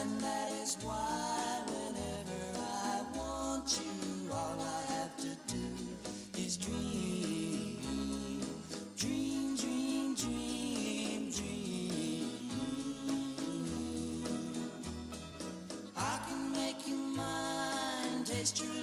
And that is why whenever I want you, all I have to do is dream, dream, dream, dream, dream. I can make you mine, taste your